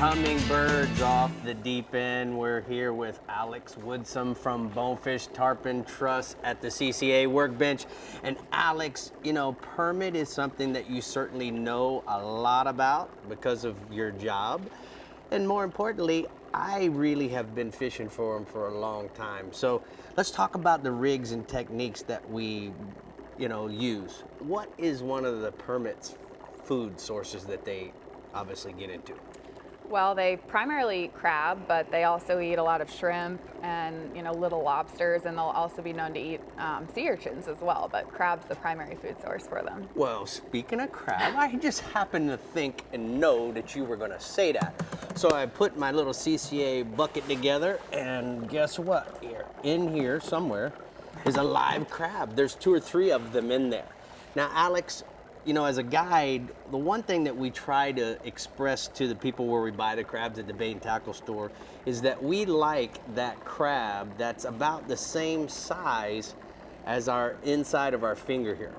Hummingbirds off the deep end. We're here with Alex Woodsum from Bonefish Tarpon Trust at the CCA workbench. And Alex, you know, permit is something that you certainly know a lot about because of your job. And more importantly, I really have been fishing for them for a long time. So let's talk about the rigs and techniques that we, use. What is one of the permit's food sources that they obviously get into? Well, they primarily eat crab, but they also eat a lot of shrimp and little lobsters, and they'll also be known to eat sea urchins as well. But crab's the primary food source for them. Well, speaking of crab, I just happened to think and know that you were going to say that. So I put my little CCA bucket together, and guess what? In here somewhere is a live crab. There's 2 or 3 of them in there. Now, Alex, as a guide, the one thing that we try to express to the people where we buy the crabs at the bait and tackle store is that we like that crab that's about the same size as our inside of our finger here.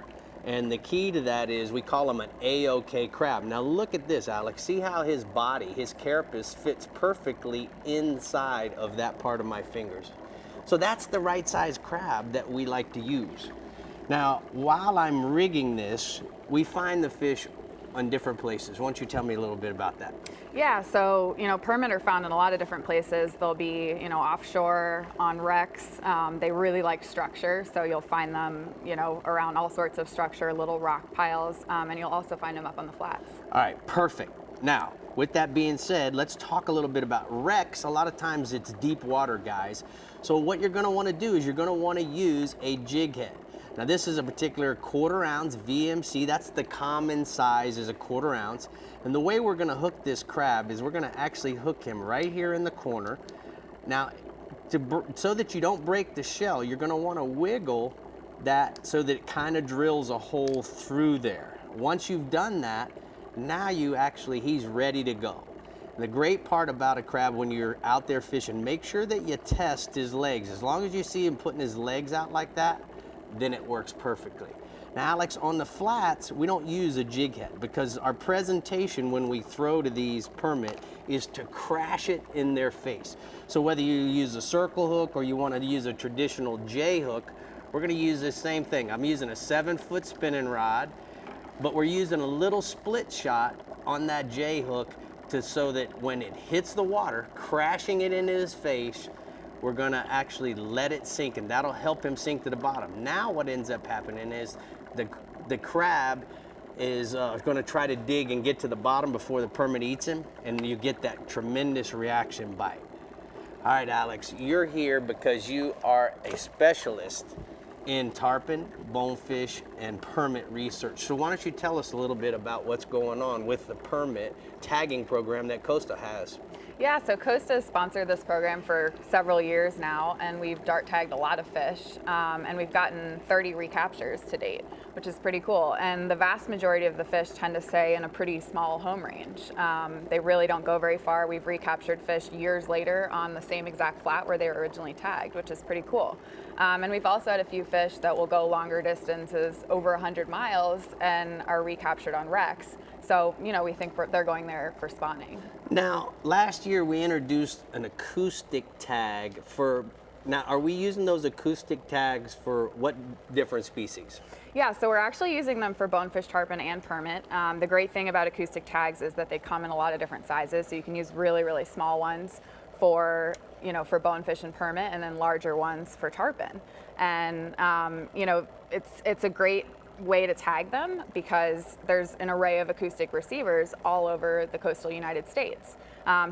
And the key to that is we call them an A-OK crab. Now look at this, Alex. See how his body, his carapace fits perfectly inside of that part of my fingers. So that's the right size crab that we like to use. Now, while I'm rigging this, we find the fish on different places. Why don't you tell me a little bit about that? Yeah, so permit are found in a lot of different places. They'll be offshore, on wrecks. They really like structure, so you'll find them around all sorts of structure, little rock piles, and you'll also find them up on the flats. All right, perfect. Now, with that being said, let's talk a little bit about wrecks. A lot of times it's deep water, guys. So what you're going to want to do is you're going to want to use a jig head. Now this is a particular 1/4 ounce VMC. That's the common size, is a 1/4 ounce. And the way we're gonna hook this crab is we're gonna actually hook him right here in the corner. Now, so that you don't break the shell, you're gonna wanna wiggle that so that it kind of drills a hole through there. Once you've done that, now he's ready to go. And the great part about a crab when you're out there fishing, make sure that you test his legs. As long as you see him putting his legs out like that, then it works perfectly. Now, Alex, on the flats, we don't use a jig head because our presentation when we throw to these permit is to crash it in their face. So whether you use a circle hook or you want to use a traditional J hook, we're going to use the same thing. I'm using a 7-foot spinning rod, but we're using a little split shot on that J hook so that when it hits the water, crashing it into his face, we're gonna actually let it sink, and that'll help him sink to the bottom. Now what ends up happening is the crab is gonna try to dig and get to the bottom before the permit eats him, and you get that tremendous reaction bite. All right, Alex, you're here because you are a specialist in tarpon, bonefish, and permit research. So why don't you tell us a little bit about what's going on with the permit tagging program that Costa has? Yeah, so Costa has sponsored this program for several years now, and we've dart tagged a lot of fish, and we've gotten 30 recaptures to date, which is pretty cool. And the vast majority of the fish tend to stay in a pretty small home range. They really don't go very far. We've recaptured fish years later on the same exact flat where they were originally tagged, which is pretty cool. And we've also had a few fish that will go longer distances, over 100 miles, and are recaptured on wrecks. So, we think they're going there for spawning. Now, last year we introduced an acoustic tag now are we using those acoustic tags for what different species? Yeah, so we're actually using them for bonefish, tarpon, and permit. The great thing about acoustic tags is that they come in a lot of different sizes, so you can use really, really small ones for bonefish and permit, and then larger ones for tarpon. And, it's a great way to tag them because there's an array of acoustic receivers all over the coastal United States.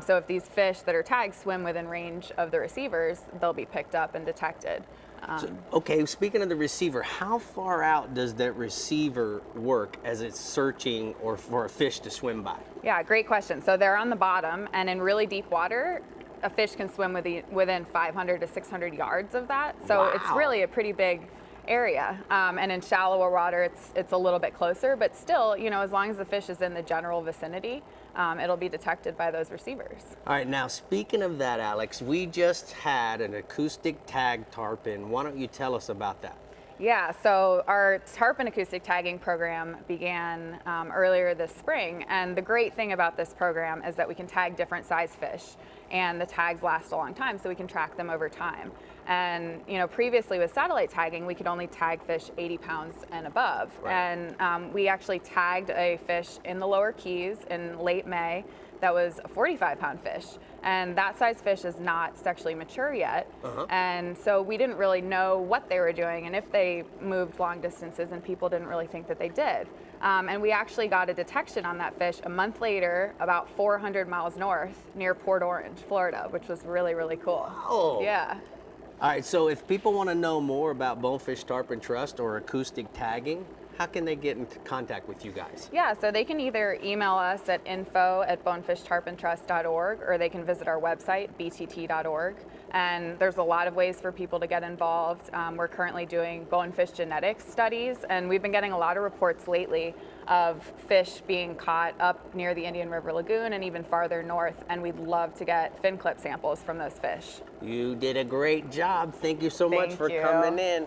So if these fish that are tagged swim within range of the receivers, they'll be picked up and detected. Okay, speaking of the receiver, how far out does that receiver work as it's searching or for a fish to swim by? Yeah, great question. So they're on the bottom, and in really deep water, a fish can swim within 500 to 600 yards of that. So Wow. It's really a pretty big area, and in shallower water it's a little bit closer, but still, as long as the fish is in the general vicinity, it'll be detected by those receivers. All right, now speaking of that, Alex, we just had an acoustic tag tarpon. Why don't you tell us about that? Yeah, so our tarpon acoustic tagging program began earlier this spring, and the great thing about this program is that we can tag different size fish, and the tags last a long time, so we can track them over time. And previously with satellite tagging, we could only tag fish 80 pounds and above, Right. and we actually tagged a fish in the Lower Keys in late May that was a 45-pound fish, and that size fish is not sexually mature yet. And so we didn't really know what they were doing and if they moved long distances, and people didn't really think that they did. And we actually got a detection on that fish a month later, about 400 miles north near Port Orange, Florida, which was really, really cool. Oh. Yeah. All right, so if people want to know more about Bonefish Tarpon Trust or acoustic tagging, how can they get in contact with you guys? Yeah, so they can either email us at info@bonefishtarpontrust.org, or they can visit our website, btt.org. And there's a lot of ways for people to get involved. We're currently doing bonefish genetics studies, and we've been getting a lot of reports lately of fish being caught up near the Indian River Lagoon and even farther north, and we'd love to get fin clip samples from those fish. You did a great job. Thank you so much Thank for you. coming in.